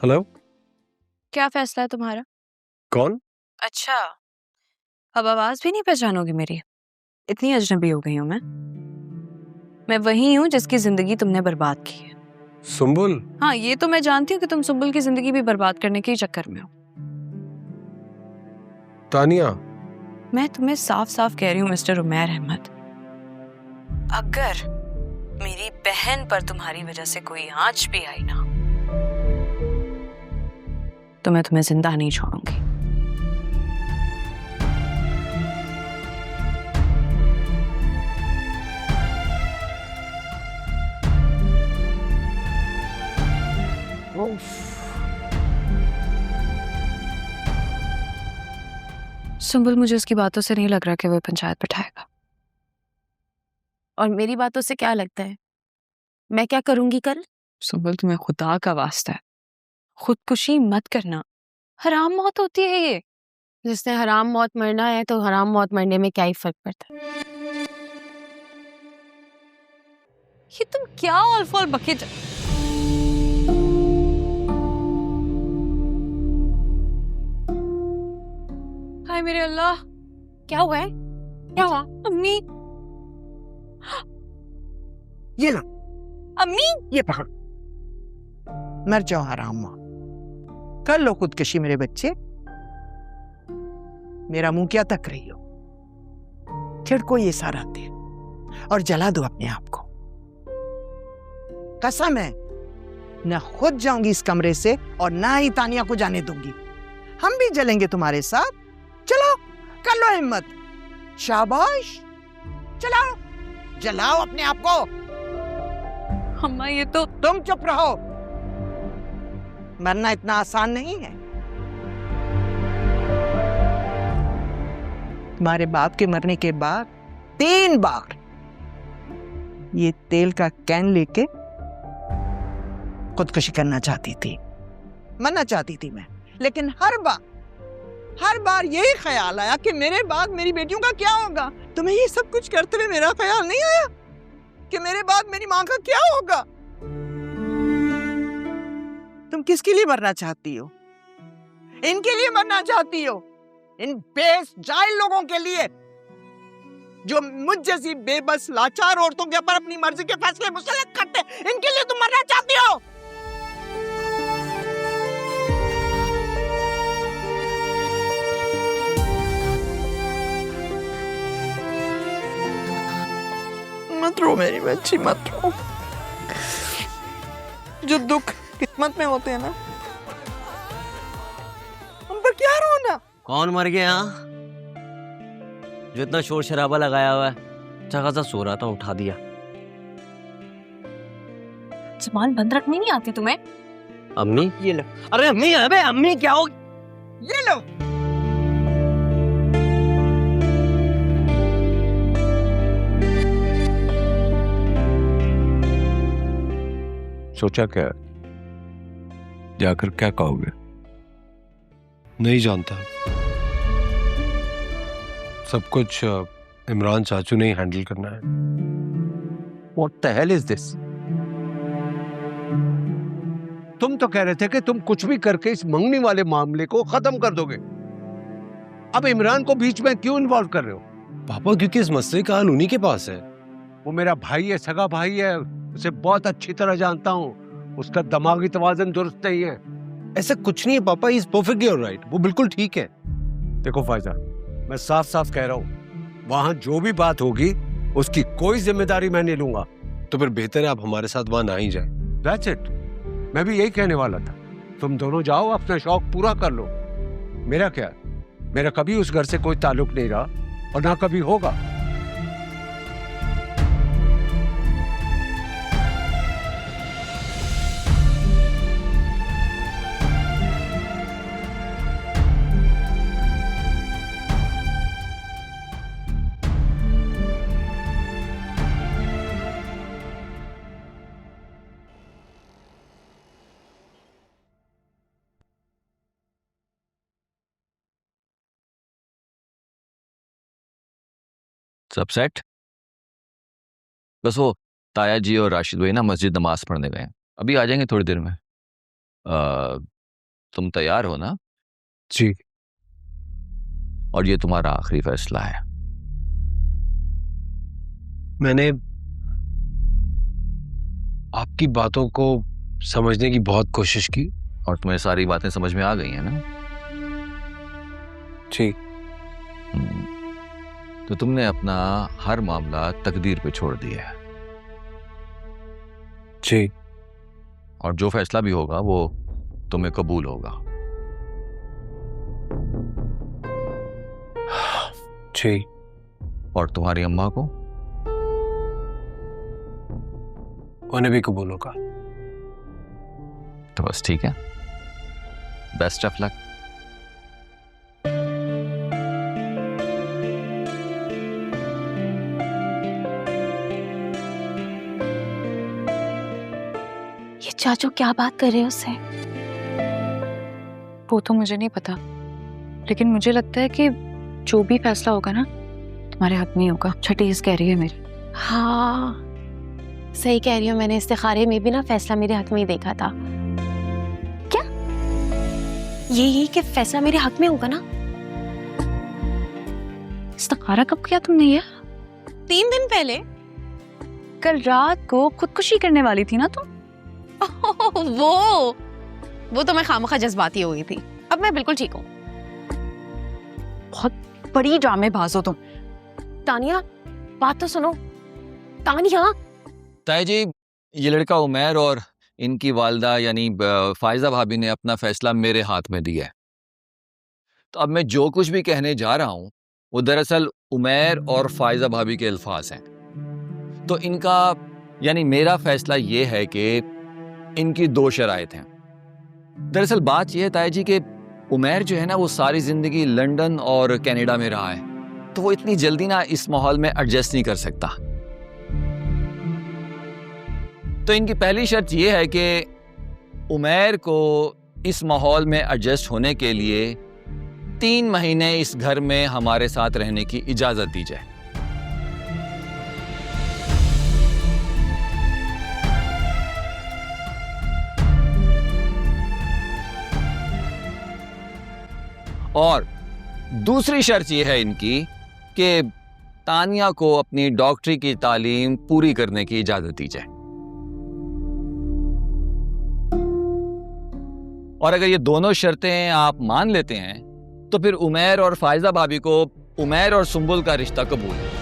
Hello. क्या फैसला है तुम्हारा? कौन? अच्छा, अब आवाज भी नहीं पहचानोगी मेरी? इतनी अजनबी हो गई हूँ मैं वही हूँ जिसकी जिंदगी तुमने बर्बाद की है। सुंबुल? हाँ, ये तो मैं जानती हूँ कि तुम सुंबुल की जिंदगी भी बर्बाद करने के ही चक्कर में हो। तानिया, मैं तुम्हें साफ साफ कह रही हूँ मिस्टर उमैर अहमद, अगर मेरी बहन पर तुम्हारी वजह से कोई आंच भी आई ना, तो मैं तुम्हें जिंदा नहीं छोड़ूंगी। सुंबुल, मुझे उसकी बातों से नहीं लग रहा कि वो पंचायत बिठाएगा। और मेरी बातों से क्या लगता है मैं क्या करूंगी कल? सुंबुल, तुम्हें खुदा का वास्ता है, खुदकुशी मत करना, हराम मौत होती है ये। जिसने हराम मौत मरना है तो हराम मौत मरने में क्या ही फर्क पड़ता है? ये तुम क्या ऑल फॉल बकेट। हाय मेरे अल्लाह, क्या हुआ है? क्या हुआ? अम्मी, ये लो, अम्मी। ये पकड़। मर जाओ हराम माँ। कर लो खुदकशी मेरे बच्चे। मेरा मुंह क्या तक रही हो? छिड़को ये सारा तेल और जला दो अपने आप को। कसम है, न खुद जाऊंगी इस कमरे से और ना ही तानिया को जाने दूंगी। हम भी जलेंगे तुम्हारे साथ। चलो, कर लो हिम्मत। शाबाश, चलाओ, जलाओ अपने आप को। अम्मा, ये तो तुम चुप रहो। मरना इतना आसान नहीं है। तुम्हारे बाप के मरने के बाद 3 बार ये तेल का कैन लेके खुदकुशी करना चाहती थी, मरना चाहती थी मैं, लेकिन हर बार यही ख्याल आया कि मेरे बाद मेरी बेटियों का क्या होगा। तुम्हें ये सब कुछ करते हुए मेरा ख्याल नहीं आया कि मेरे बाद मेरी माँ का क्या होगा? तुम किसके लिए मरना चाहती हो? इनके लिए मरना चाहती हो? इन बेजाहिल लोगों के लिए जो मुझ जैसी बेबस लाचार औरतों के ऊपर अपनी मर्जी के फैसले मुसल्लत करते हैं, इनके लिए तुम मरना चाहती हो? मत रो मेरी बच्ची, मत रो। जो दुख किस्मत में होते हैं ना, उन पर क्या रोना? कौन मर गया यहाँ? जो इतना शोर शराबा लगाया हुआ है, अच्छा खासा सो रहा था, उठा दिया। जुबान बंद रखनी नहीं आती तुम्हें? अम्मी? ये लो, अरे अम्मी, अबे अम्मी क्या हो? ये लो। सोचा क्या? जाकर क्या कहोगे? नहीं जानता। सब कुछ इमरान चाचू ने ही हैंडल करना है। What the hell is this? तुम तो कह रहे थे कि तुम कुछ भी करके इस मंगनी वाले मामले को खत्म कर दोगे। अब इमरान को बीच में क्यों इन्वॉल्व कर रहे हो? पापा, क्योंकि इस मसले का हल उन्हीं के पास है। वो मेरा भाई है, सगा भाई है, उसे बहुत अच्छी तरह जानता हूँ। उसका दिमागी तवाज़ुन दुरुस्त नहीं है। ऐसा कुछ नहीं है पापा, ही इज परफेक्टली ऑलराइट, वो बिल्कुल ठीक है। देखो फायजा, मैं साफ साफ कह रहा हूँ, वहां जो भी बात होगी उसकी कोई जिम्मेदारी मैं नहीं लूंगा। तो फिर बेहतर है आप हमारे साथ वहां ना ही जाए। That's it. मैं भी यही कहने वाला था। तुम दोनों जाओ, अपना शौक पूरा कर लो। मेरा क्या, मेरा कभी उस घर से कोई ताल्लुक नहीं रहा और ना कभी होगा। सब सेट? बस वो ताया जी और राशिद भाई ना मस्जिद नमाज पढ़ने गए हैं, अभी आ जाएंगे थोड़ी देर में। तुम तैयार हो ना? जी। और ये तुम्हारा आखिरी फैसला है। मैंने आपकी बातों को समझने की बहुत कोशिश की। और तुम्हें सारी बातें समझ में आ गई हैं ना? जी। तो तुमने अपना हर मामला तकदीर पे छोड़ दिया है। जी। और जो फैसला भी होगा वो तुम्हें कबूल होगा। जी। और तुम्हारी अम्मा को? उन्हें भी कबूल होगा। तो बस ठीक है। Best of luck. ये चाचू क्या बात कर रहे हैं उससे? वो तो मुझे नहीं पता, लेकिन मुझे लगता है कि जो भी फैसला होगा ना तुम्हारे हक में ही होगा। छठीस कह रही है मेरी। हाँ सही कह रही हूँ, मैंने इस्तिखारे में भी ना फैसला मेरे हक में ही देखा था। क्या यही कि फैसला मेरे हक में होगा ना? इस्तिखारा कब किया तुमने ये? 3 दिन पहले। कल रात को खुदकुशी करने वाली थी ना तुम? वो तो मैं खामखा जज्बाती हो गई थी। अब मैं बिल्कुल ठीक हूँ। बहुत बड़ी ड्रामेबाज हो तुम। तानिया बात तो सुनो। तानिया ताई जी, ये लड़का उमैर और इनकी वालदा यानी फायजा भाभी ने अपना फैसला मेरे हाथ में दिया है। तो अब मैं जो कुछ भी कहने जा रहा हूं वो दरअसल उमैर और फायजा भाभी के अल्फाज हैं। तो इनका यानी मेरा फैसला ये है कि इनकी 2 शराइत हैं। दरअसल बात यह है ताई जी कि उमैर जो है ना वो सारी जिंदगी लंदन और कनाडा में रहा है, तो वो इतनी जल्दी ना इस माहौल में एडजस्ट नहीं कर सकता। तो इनकी पहली शर्त यह है कि उमैर को इस माहौल में एडजस्ट होने के लिए 3 महीने इस घर में हमारे साथ रहने की इजाजत दी जाए। और दूसरी शर्त यह है इनकी कि तानिया को अपनी डॉक्टरी की तालीम पूरी करने की इजाजत दी जाए। और अगर ये दोनों शर्तें आप मान लेते हैं तो फिर उमैर और फायजा भाभी को उमैर और सुंबुल का रिश्ता कबूल है।